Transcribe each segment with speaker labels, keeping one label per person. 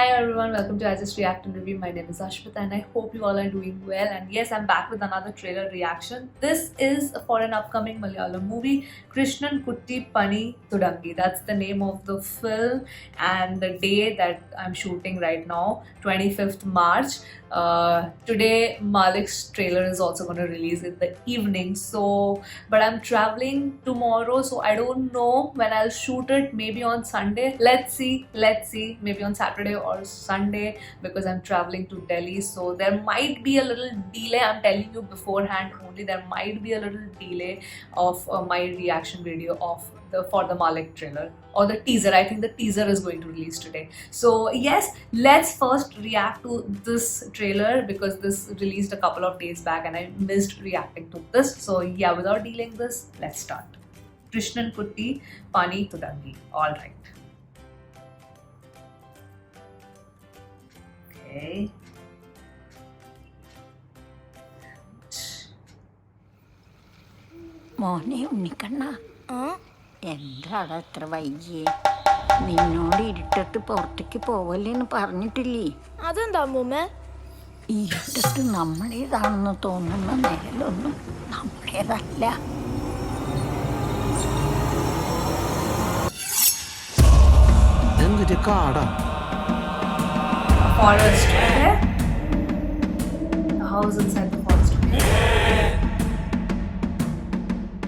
Speaker 1: Hi everyone, welcome to I Just React and Review. My name is Ashmita and I hope you all are doing well. And yes, I'm back with another trailer reaction. This is for an upcoming Malayalam movie, Krishnan Kutti Pani Thudangi. That's the name of the film and the day that I'm shooting right now, 25th March. Today, Malik's trailer is also going to release in the evening. But I'm traveling tomorrow, so I don't know when I'll shoot it. Maybe on Sunday. Let's see. Maybe on Saturday or Sunday because I'm traveling to Delhi. So there might be a little delay. I'm telling you beforehand only. There might be a little delay of my reaction video for the Malik trailer or the teaser. I think the teaser is going to release today. So yes, let's first react to this trailer because this released a couple of days back and I missed reacting to this. So yeah, without delaying this, let's start. Krishnan Kutti Pani Thudangi. All right. Okay.
Speaker 2: മോനെ ഉണ്ണിക്കണ്ണ എന്താടാ അത്ര വൈകിയേ നിന്നോട് ഇരുട്ടത്ത് പുറത്തേക്ക് പോവല്ലേന്ന് പറഞ്ഞിട്ടില്ലേ?
Speaker 3: അതെന്താ അമ്മൂമ്മ?
Speaker 2: ഇരുട്ടത്ത് നമ്മുടേതാണെന്ന് തോന്നുന്ന നിഴലൊന്നും നമ്മുടേതല്ല.
Speaker 4: എന്തൊരു കാടാ.
Speaker 1: Forest, okay? The house inside the forest.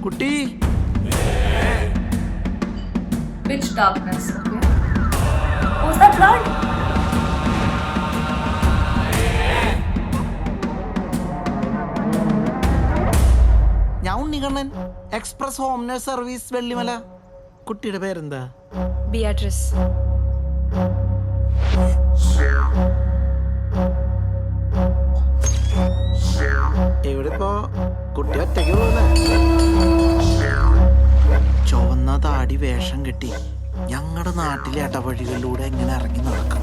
Speaker 4: കുട്ടി
Speaker 1: Pitch darkness, okay? Was that blood?
Speaker 4: ഞാൻ Unnikkannan, express home nurse service Vellimala. കുട്ടിയുടെ പേരെന്താ?
Speaker 3: ബിയാട്രിസ്.
Speaker 4: ഇവിടെ ഇപ്പോ കുട്ടി ഒറ്റയ്ക്ക് പോകുന്നേ. ചുവന്ന താടി വേഷം കെട്ടി ഞങ്ങളുടെ നാട്ടിലെ ഇടവഴികളിലൂടെ എങ്ങനെ ഇറങ്ങി നടക്കും.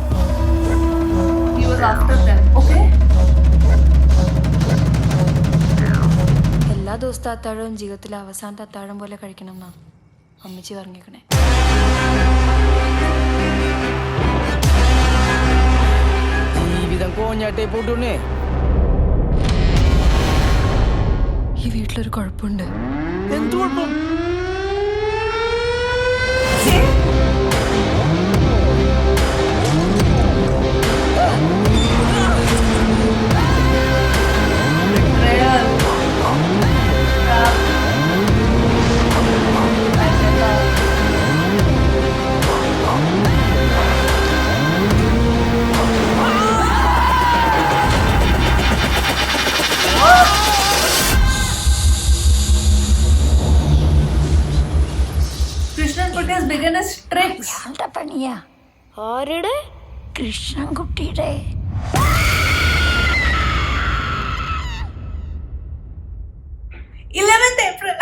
Speaker 1: He was after them, okay?
Speaker 3: എല്ലാ ദിവസത്തെ അത്താഴവും ജീവിതത്തിലെ അവസാനത്തെ അത്താഴം പോലെ കഴിക്കണം എന്നാ അമ്മച്ചി പറഞ്ഞേക്കണേ.
Speaker 4: ജീവിതം കോഞ്ഞാട്ടേ പൂട്ടുണ്ണേ.
Speaker 3: ഈ വീട്ടിലൊരു കുഴപ്പമുണ്ട്.
Speaker 4: എന്ത് കുഴപ്പം?
Speaker 1: Krishnan Kutti has begun his tricks.
Speaker 2: അയാളുടെ പണിയാ.
Speaker 3: ആരുടെ?
Speaker 2: കൃഷ്ണൻകുട്ടിയുടെ.
Speaker 1: 11th April.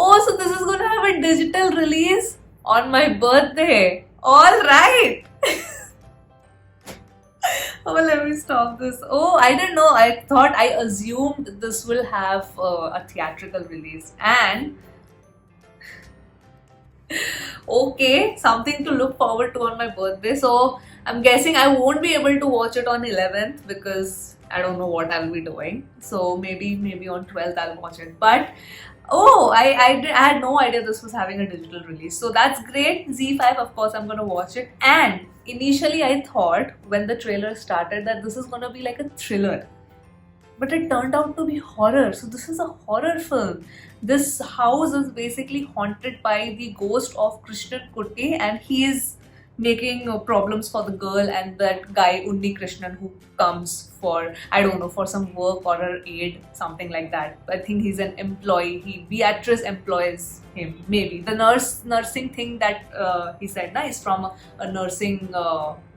Speaker 1: Oh, so this is going to have a digital release on my birthday. All right. Oh, let me stop this. Oh, I didn't know. I assumed this will have a theatrical release. And okay, something to look forward to on my birthday. So I'm guessing I won't be able to watch it on 11th because I don't know what I'll be doing. So maybe on 12th I'll watch it. But I had no idea this was having a digital release. So that's great. Z5, of course, I'm gonna watch it. And initially I thought when the trailer started that this is gonna be like a thriller. But it turned out to be horror. So this is a horror film. This house is basically haunted by the ghost of Krishnan Kutti and he is making problems for the girl and that guy Unni Krishnan who comes for, I don't know, for some work or her aid, something like that. I think he's an employee. Beatrice employs him, maybe. The nursing thing that he said is from a nursing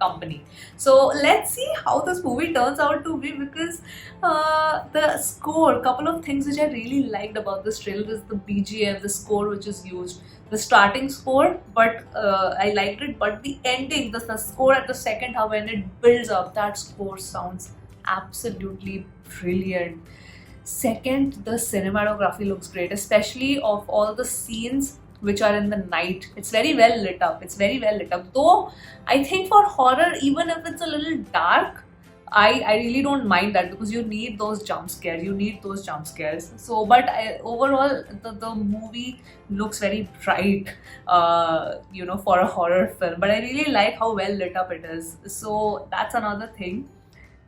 Speaker 1: company. So let's see how this movie turns out to be because the score, couple of things which I really liked about this trailer is the BGM, the score which is used. The starting score, but I liked it. But the ending, the score at the second half when it builds up, that score sounds absolutely brilliant. Second, the cinematography looks great, especially of all the scenes which are in the night. It's very well lit up. It's very well lit up. Though I think for horror, even if it's a little dark, I really don't mind that, because you need those jump scares. You need those jump scares. So, but overall, the movie looks very bright, for a horror film. But I really like how well lit up it is. So that's another thing.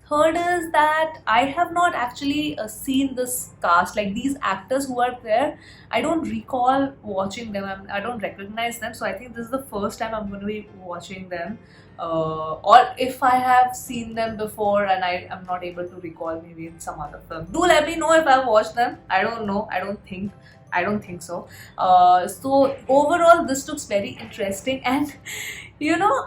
Speaker 1: Third is that I have not actually seen this cast, like these actors who are there. I don't recall watching them. I don't recognize them. So I think this is the first time I'm going to be watching them. Or if I have seen them before and I am not able to recall, maybe in some other film. Do let me know if I've watched them. I don't know. I don't think so. So overall, this looks very interesting. And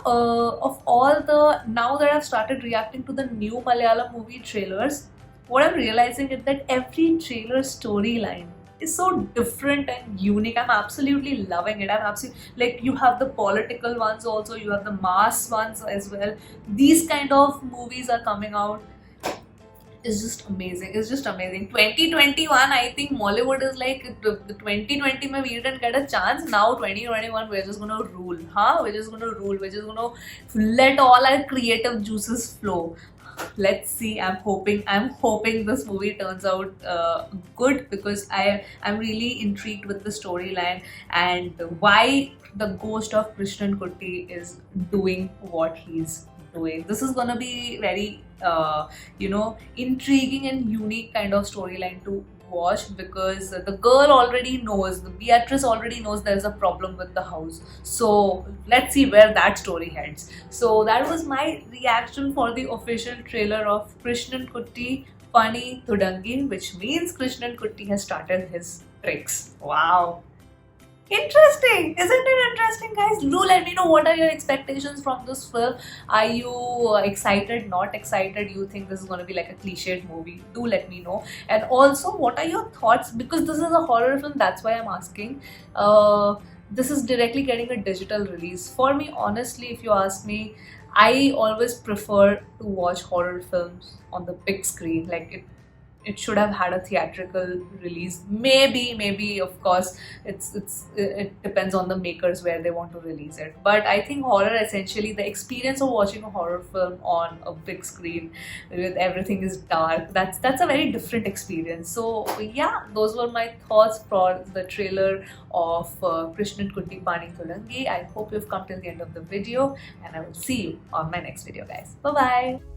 Speaker 1: of all the, now that I've started reacting to the new Malayalam movie trailers, what I'm realizing is that every trailer storyline is so different and unique. I'm absolutely loving it. I'm absolutely, like, you have the political ones also, you have the mass ones as well. These kind of movies are coming out. It's just amazing. It's just amazing. 2021, I think Mollywood is like, the 2020 we didn't get a chance. Now 2021, we're just gonna rule. We're just gonna rule. We're just gonna let all our creative juices flow. Let's see. I'm hoping this movie turns out good, because I'm really intrigued with the storyline and why the ghost of Krishnan Kutti is doing what he's doing. This is gonna be very intriguing and unique kind of storyline to watch, because the girl already knows, the Beatrice already knows there's a problem with the house. So let's see where that story heads. So that was my reaction for the official trailer of Krishnan Kutti Pani Thudangi, which means Krishnan Kutti has started his tricks. Wow. Interesting, isn't it interesting, guys? Do let me know, what are your expectations from this film. Are you excited, not excited? You think this is going to be like a cliched movie? Do let me know. And also, what are your thoughts? Because this is a horror film, that's why I'm asking. This is directly getting a digital release. For me, honestly, if you ask me, I always prefer to watch horror films on the big screen. Like, it should have had a theatrical release. Maybe of course it depends on the makers where they want to release it. But I think horror, essentially the experience of watching a horror film on a big screen with everything is dark, that's a very different experience. So yeah, those were my thoughts for the trailer of Krishnan Kutti Pani Thudangi. I hope you've come till the end of the video, and I will see you on my next video, guys. Bye bye.